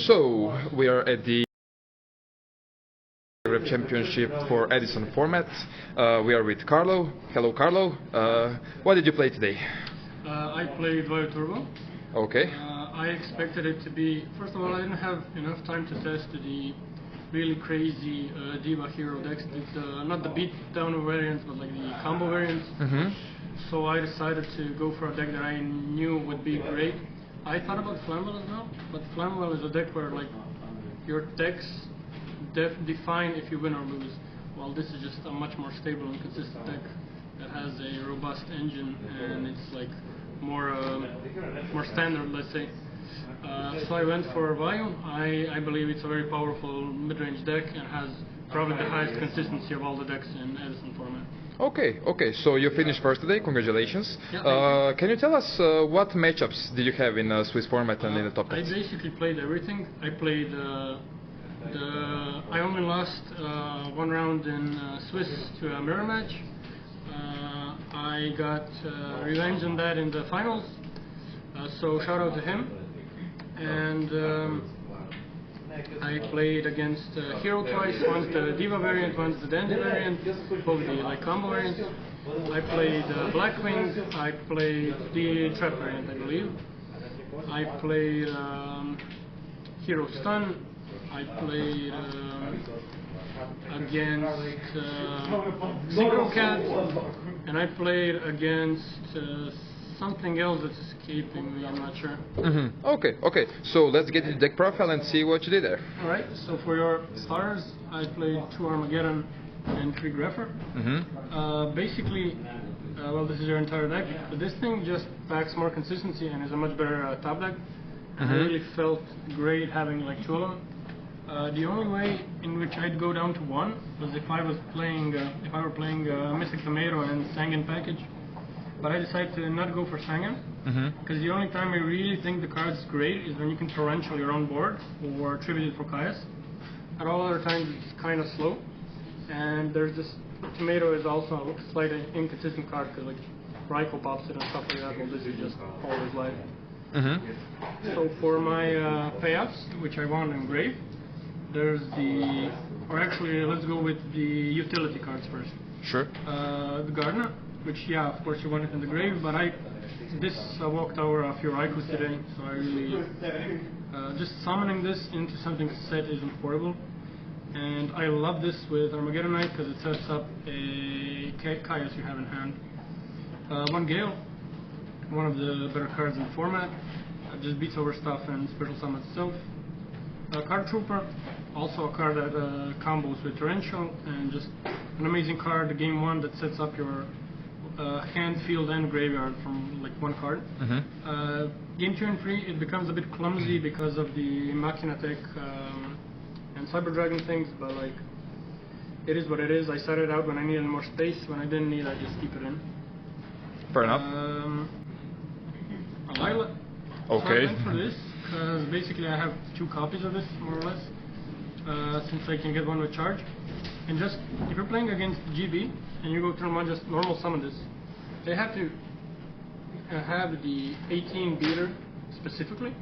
So, we are at the Zagreb Championship for Edison format. We are with Karlo. Hello, Karlo. What did you play today? I played VAYU Turbo. Okay. I expected it to be, first of all, I didn't have enough time to test the really crazy Diva Hero decks. It's not the beat down variants, but like the combo variants. So I decided to go for a deck that I knew would be great. I thought about Flammable as well, but Flammable is a deck where like your decks define if you win or lose. While this is just a much more stable and consistent deck that has a robust engine and it's like more standard, let's say. So I went for VAYU. I believe it's a very powerful mid-range deck and has probably the highest consistency of all the decks in Edison format. Okay. So you finished first today. Congratulations. Yeah, can you tell us what matchups did you have in Swiss format and in the top I decks? basically played everything. I played I only lost one round in Swiss to a mirror match. I got revenge on that in the finals. So shout out to him. And I played against Hero twice, once the Diva variant, once the Dandy variant, both the like combo variants. I played Blackwing, I played the Trap variant, I believe. I played Hero Stun, I played against Synchro Cat, and I played against something else that's escaping me, I'm not sure. Okay. So let's get into deck profile and see what you did there. Alright, so for your stars, I played 2 Armageddon and 3 Grepher. Basically, well, this is your entire deck, but this thing just packs more consistency and is a much better top deck. I really felt great having like 2 of them. The only way in which I'd go down to 1 was if I were playing Mystic Tomato and Sangan package. But I decided to not go for Sangan, because the only time I really think the card's great is when you can torrential your own board or tribute it for Caius. At all other times it's kind of slow, and there's this Tomato is also a slightly inconsistent card because like Raikou pops it and stuff like that. Well, this is just always live. So for my payouts, which I won in Grave, there's the, or actually let's go with the utility cards first. Sure. The Gardener, which yeah, of course you want it in the grave, but I walked over a few Raikous today, so I really just summoning this into something set isn't horrible. And I love this with Armageddon Knight because it sets up a Caius you have in hand. 1 Gale, one of the better cards in the format, just beats over stuff and special summons itself. Card Trooper, also a card that combos with Torrential, and just an amazing card, game 1 that sets up your hand, field, and graveyard from like 1 card. Game 2 and 3, it becomes a bit clumsy because of the Machina Tech and Cyber Dragon things, but like it is what it is. I set it out when I needed more space. When I didn't need, I just keep it in. Fair enough. Lila. Okay. So I went for this because basically I have 2 copies of this, more or less, since I can get one with charge. And just, if you're playing against GB and you go turn 1, just normal summon this. They have to have the 18 beater specifically,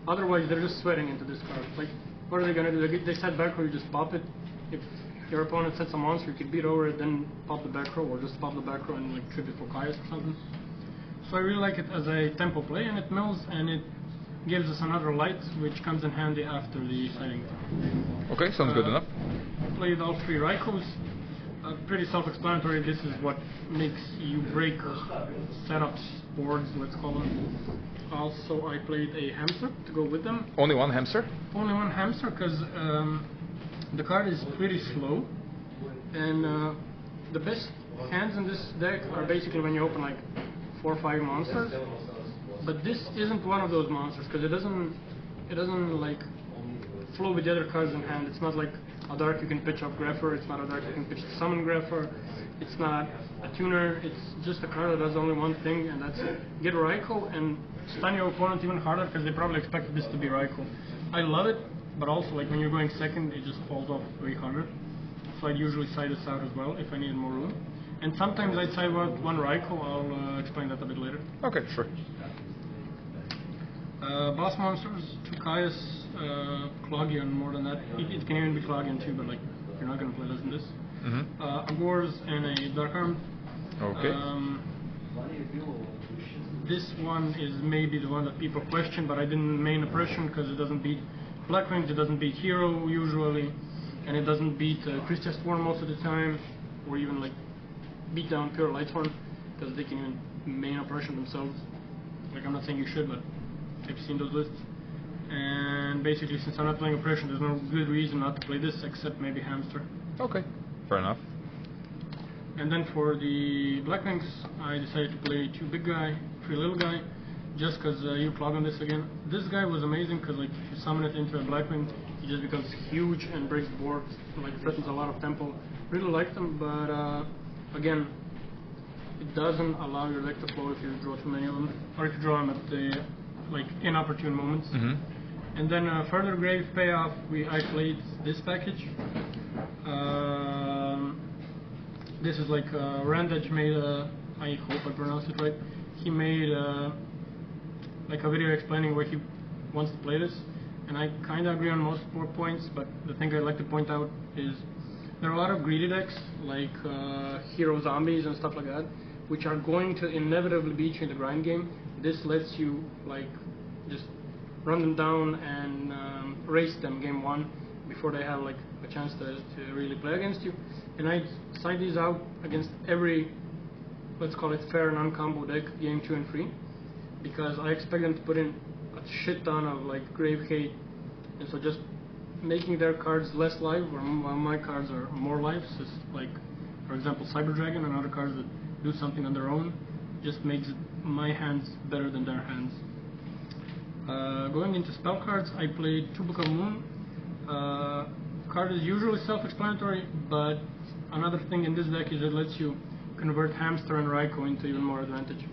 otherwise they're just sweating into this card. Like, what are they gonna do? They set back row, you just pop it. If your opponent sets a monster, you could beat over it, then pop the back row, or just pop the back row and like tribute for Caius or something. So I really like it as a tempo play, and it mills, and it gives us another light, which comes in handy after the sighting. Okay, sounds good enough. Played all 3 Raikous. Pretty self-explanatory. This is what makes you break setups, boards, let's call them. Also, I played a Hamster to go with them. Only 1 hamster? Only 1 Hamster, because the card is pretty slow, and the best hands in this deck are basically when you open like 4 or 5 monsters. But this isn't one of those monsters because it doesn't like flow with the other cards in hand. It's not like a dark you can pitch up Grepher. It's not a dark you can pitch summon Grepher. It's not a tuner. It's just a card that does only one thing, and that's it. Get Raikou and stun your opponent even harder because they probably expected this to be Raikou. I love it, but also like when you're going second, it just falls off way harder. So I'd usually side this out as well if I needed more room. And sometimes I'd side out 1 Raikou. I'll explain that a bit later. Okay, sure. Boss monsters, 2 Kaius, Clogion, more than that. It can even be Clogion too, but like you're not going to play less than this. Agors and a Dark Arm. Okay. This one is maybe the one that people question, but I didn't main oppression because it doesn't beat Blackwings, it doesn't beat Hero usually, and it doesn't beat Christia Swarm most of the time, or even like beat down pure Lightsworn, because they can even main oppression themselves. Like, I'm not saying you should, but I've seen those lists. And basically, since I'm not playing oppression, there's no good reason not to play this except maybe Hamster. Okay, fair enough. And then for the Blackwings, I decided to play 2 big guy, 3 little guy, just because you clog on this again. This guy was amazing because like if you summon it into a Blackwing, he just becomes huge and breaks boards, like threatens a lot of tempo. Really liked him, but again, it doesn't allow your deck to flow if you draw too many of them, or if you draw them at the like inopportune moments. And then further grave payoff, I played this package. This is like Randage made I hope I pronounced it right. He made like a video explaining why he wants to play this, and I kind of agree on most points. But the thing I'd like to point out is there are a lot of greedy decks like hero zombies and stuff like that, which are going to inevitably beat you in the grind game. This lets you like just run them down and race them game 1 before they have like a chance to really play against you. And I side these out against every, let's call it fair non-combo deck game 2 and 3, because I expect them to put in a shit ton of like grave hate, and so just making their cards less live while my cards are more live, so like for example Cyber Dragon and other cards that do something on their own, just makes my hands better than their hands. Going into spell cards, I played 2 Book of Moon. Card is usually self-explanatory, but another thing in this deck is it lets you convert Hamster and Raikou into even more advantage.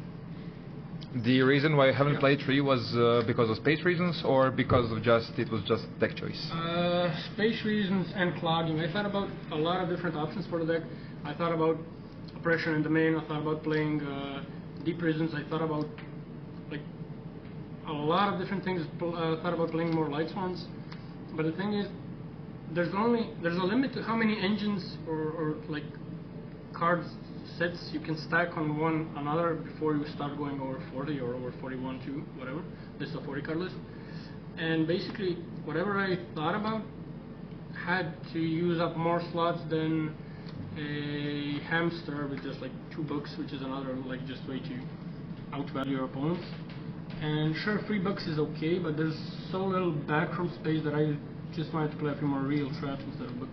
The reason why I haven't played 3 was because of space reasons, or because of it was just deck choice? Space reasons and clogging. I thought about a lot of different options for the deck. I thought about oppression in the main. I thought about playing deep prisons. I thought about like a lot of different things. I thought about playing more Lightsworns. But the thing is, there's a limit to how many engines or like cards sets you can stack on one another before you start going over 40 or over 41 too, whatever. This is a 40 card list. And basically, whatever I thought about had to use up more slots than a Hamster with just like 2 books, which is another like just way to outvalue your opponents. And sure, 3 books is okay, but there's so little backroom space that I just wanted to play a few more real traps instead of book.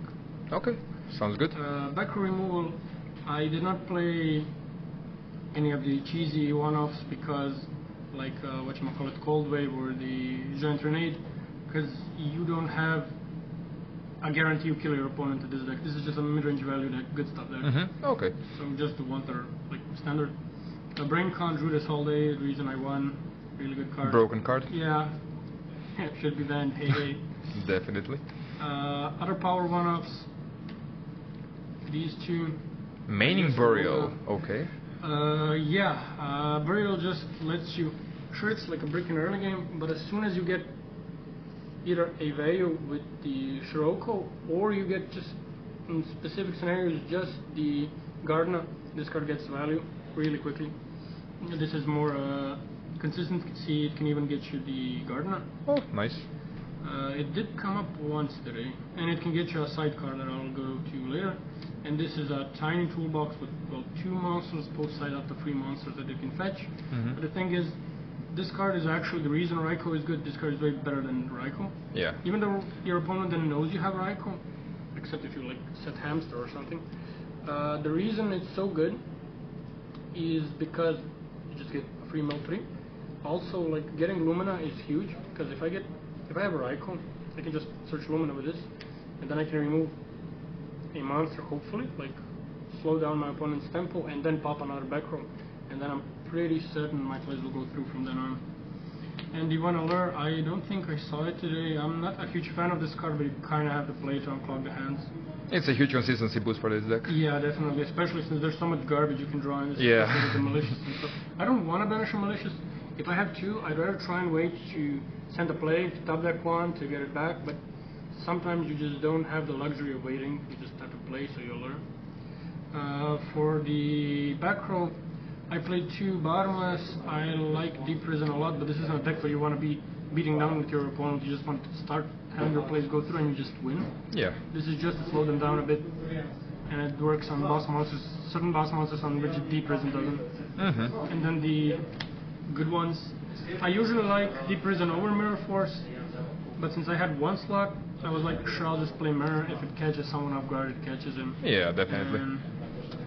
Okay, sounds good. Backroom removal, I did not play any of the cheesy one-offs because, like whatchamacallit, Cold Wave or the Giant Grenade, because you don't have a guarantee you kill your opponent with this deck. This is just a mid-range value deck, good stuff there. Okay. So just the ones that are like standard. Brain Con drew this whole day, the reason I won. Really good card. Broken card? Yeah. It should be banned. Hey. Definitely. Other power one-offs. These 2. Maining Burial. Okay. Burial just lets you. Sure, it's like a brick in early game, but as soon as you get either a VAYU with the Scirocco, or you get just in specific scenarios just the Gardner, this card gets value really quickly. This is more consistency. It can even get you the Gardner. Oh, nice. It did come up once today, and it can get you a sidecar that I'll go to later. And this is a tiny toolbox with 2 monsters, both side up to 3 monsters that you can fetch. But the thing is, this card is actually the reason Raikou is good. This card is way better than Raikou. Yeah. Even though your opponent then knows you have Raikou, except if you like set Hamster or something. The reason it's so good is because you just get a free mill 3. Also, like getting Lumina is huge because if I have a Raikou, I can just search Lumina with this, and then I can remove a monster, hopefully, like slow down my opponent's tempo, and then pop another back row, and then I'm pretty certain my plays will go through from then on. And the one Allure, I don't think I saw it today. I'm not a huge fan of this card, but you kind of have to play to unclog the hands. It's a huge consistency boost for this deck. Yeah, definitely, especially since there's so much garbage you can draw in this, Yeah. especially with the malicious and stuff. I don't want to banish a malicious. If I have 2, I'd rather try and wait to send a play to top deck 1 to get it back, but sometimes you just don't have the luxury of waiting. You just have to play, so you'll learn. For the back row, I played 2 bottomless. I like Deep Prison a lot, but this isn't a deck where you want to be beating down with your opponent. You just want to start having your plays go through and you just win. Yeah. This is just to slow them down a bit, and it works on boss monsters. Certain boss monsters on which Deep Prison doesn't. Mm-hmm. And then the good ones, I usually like Deep Prison over Mirror Force, but since I had 1 slot, I was like, sure, I'll just play Mirror. If it catches someone off guard, it catches him. Yeah, definitely. And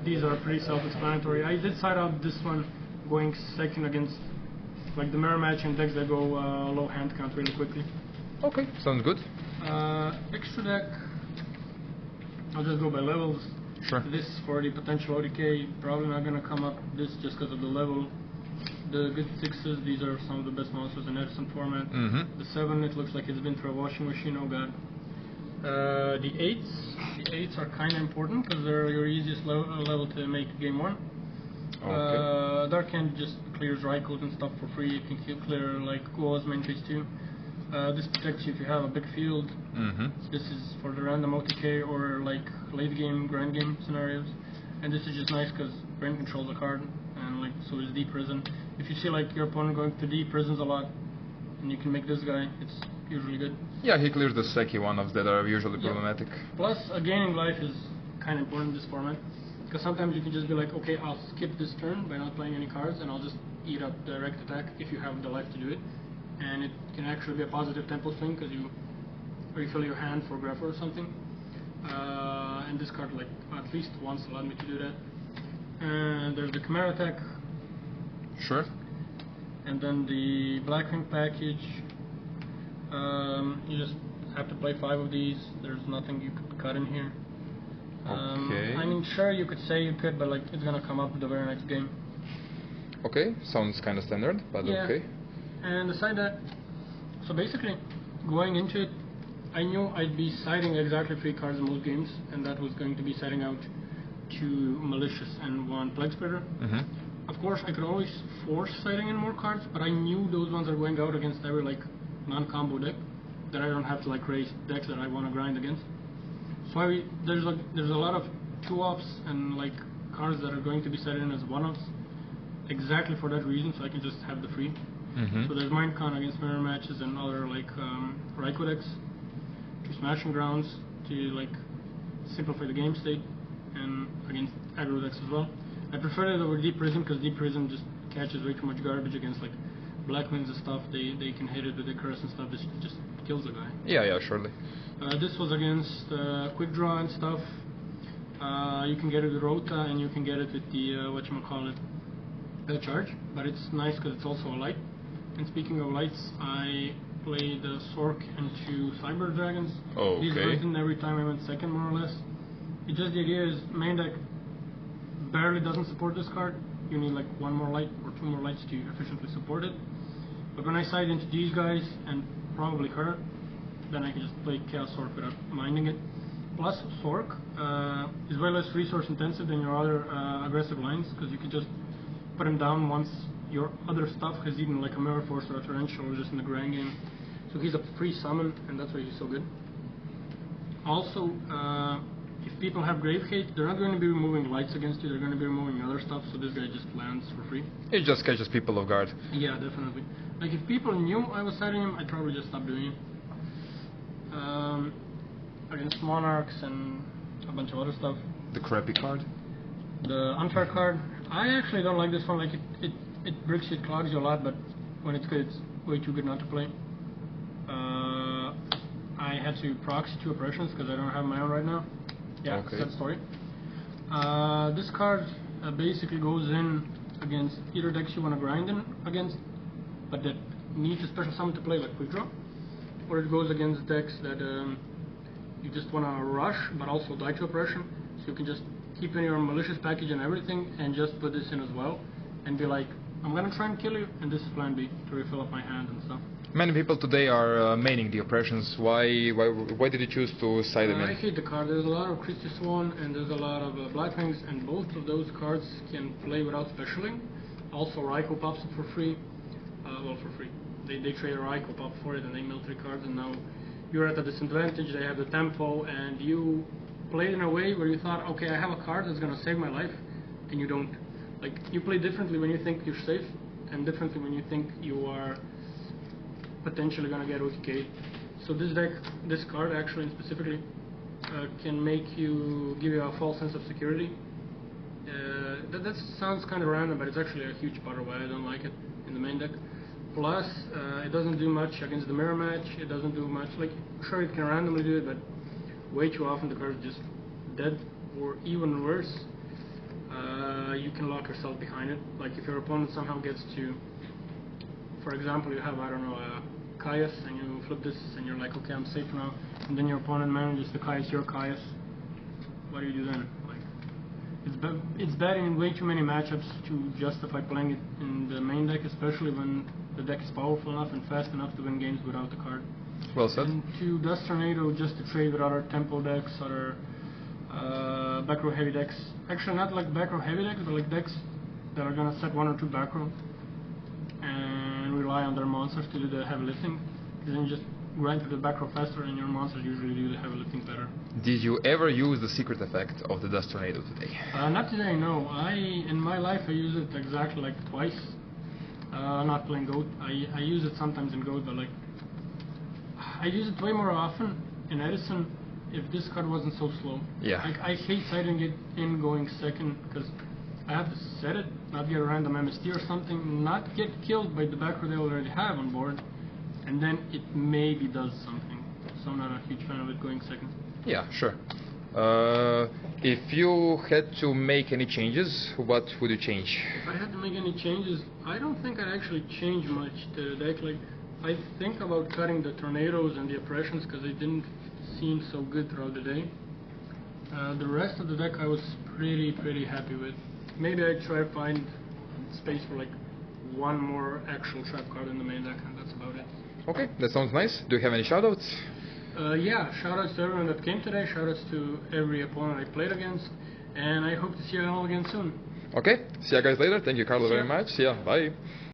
these are pretty self-explanatory. I did side out this one going second against like the mirror matching decks that go low hand count really quickly. Okay, sounds good. Extra deck, I'll just go by levels. Sure. This for the potential ODK, probably not going to come up this just because of the level. The good 6s, these are some of the best monsters in Edison format. Mm-hmm. The 7, it looks like it's been through a washing machine, oh god. The 8s are kind of important because they're your easiest level to make game 1. Okay. Dark Hand just clears Raikos and stuff for free. You can clear like Guo's main phase 2. This protects you if you have a big field. Mm-hmm. This is for the random OTK or like late game, grand game scenarios. And this is just nice because Brain controls a card, and like so is Deep Prison. If you see like your opponent going to Deep Prisons a lot, and you can make this guy, it's usually good. Yeah, he clears the Seki ones that are usually problematic. Plus, gaining life is kind of important in this format. Because sometimes you can just be like, okay, I'll skip this turn by not playing any cards, and I'll just eat up direct attack if you have the life to do it. And it can actually be a positive tempo swing because you refill your hand for Grapher or something. And this card, like, at least once allowed me to do that. And there's the Chimera attack. Sure. And then the Blackwing package. You just have to play 5 of these. There's nothing you could cut in here. Okay. I mean, sure, you could say you could, but like it's gonna come up the very next game. Okay, sounds kind of standard, but yeah. okay. And aside that, so basically, going into it, I knew I'd be siding exactly 3 cards in most games, and that was going to be setting out 2 Malicious and 1 Plague Spreader. Mm-hmm. Of course, I could always force siding in more cards, but I knew those ones are going out against every like non-combo deck, that I don't have to like raise decks that I want to grind against. So there's a lot of 2-offs and like cards that are going to be set in as 1-offs, exactly for that reason, so I can just have the free. Mm-hmm. So there's Mindcon against mirror matches and other like Raiko decks, to Smashing Grounds to like simplify the game state, and against aggro decks as well. I prefer it over Deep Prison because Deep Prison just catches way too much garbage against like Blackwings and stuff. They can hit it with the curse and stuff. This just kills the guy. Yeah, surely. This was against Quick Draw and stuff. You can get it with Rota and you can get it with the whatchamacallit, charge, but it's nice because it's also a light. And speaking of lights, I played Sork and 2 Cyber Dragons. Oh, These okay. went in every time I went second, more or less. It just the idea is main deck barely doesn't support this card. You need like 1 more light or 2 more lights to efficiently support it. But when I side into these guys and probably her, then I can just play Chaos Sork without minding it. Plus, Sork is way less resource intensive than your other aggressive lines, because you can just put him down once your other stuff has eaten, like a Mirror Force or a Torrential or just in the Grand game. So he's a free summon, and that's why he's so good. Also, if people have Grave Hate, they're not going to be removing lights against you, they're going to be removing other stuff, so this guy just lands for free. It just catches people off guard. Yeah, definitely. Like, if people knew I was siding him, I'd probably just stop doing it. Against Monarchs and a bunch of other stuff. The crappy card? The Unfair card, I actually don't like this one. Like, it bricks you, it clogs you a lot, but when it's good, it's way too good not to play. I had to proxy 2 oppressions because I don't have my own right now. Yeah, okay. Sad story. This card basically goes in against either decks you want to grind in against, but that needs a special summon to play, like Quick Draw, or it goes against decks that you just want to rush but also die to oppression, so you can just keep in your malicious package and everything and just put this in as well and be like, I'm going to try and kill you, and this is plan B to refill up my hand and stuff. Many people today are maining the oppressions. Why did you choose to side them in? I hate the card. There's a lot of Christy Swan and there's a lot of Blackwings, and both of those cards can play without specialing. Also, Raiko pops up for free. well, for free. They trade a Raikou pop for it, and they mill 3 cards, and now you're at a disadvantage. They have the tempo, and you played in a way where you thought, okay, I have a card that's going to save my life, and you don't. Like, you play differently when you think you're safe, and differently when you think you are potentially going to get OTK. So this deck, this card actually specifically, can make you, give you a false sense of security. That sounds kind of random, but it's actually a huge part of why I don't like it in the main deck. Plus, it doesn't do much against the mirror match. It doesn't do much. Like, sure, it can randomly do it, but way too often the card is just dead, or even worse, you can lock yourself behind it. Like, if your opponent somehow gets to, for example, you have, I don't know, a Caius, and you flip this, and you're like, okay, I'm safe now, and then your opponent manages to Caius your Caius. What do you do then? Like, it's bad in way too many matchups to justify playing it in the main deck, especially when the deck is powerful enough and fast enough to win games without the card. Well said. And to Dust Tornado, just to trade with other tempo decks, other back row heavy decks. Actually, not like back row heavy decks, but like decks that are gonna set 1 or 2 back row and rely on their monsters to do the heavy lifting. Then you just grind to the back row faster, and your monsters usually do the heavy lifting better. Did you ever use the secret effect of the Dust Tornado today? Not today, no. In my life, I use it exactly like twice. Not playing Goat. I use it sometimes in Goat, but like I use it way more often in Edison if this card wasn't so slow. Yeah. I hate siding it in going second because I have to set it, not get a random MST or something, not get killed by the back row they already have on board, and then it maybe does something. So I'm not a huge fan of it going second. Yeah, sure. If you had to make any changes, what would you change? If I had to make any changes, I don't think I'd actually change much to the deck. Like, I think about cutting the tornadoes and the oppressions because they didn't seem so good throughout the day. The rest of the deck I was pretty happy with. Maybe I'd try to find space for like 1 more actual trap card in the main deck, and that's about it. Okay, that sounds nice. Do you have any shoutouts? Yeah, shoutouts to everyone that came today, shoutouts to every opponent I played against, and I hope to see you all again soon. Okay, see you guys later. Thank you, Karlo, very much. See ya. Bye.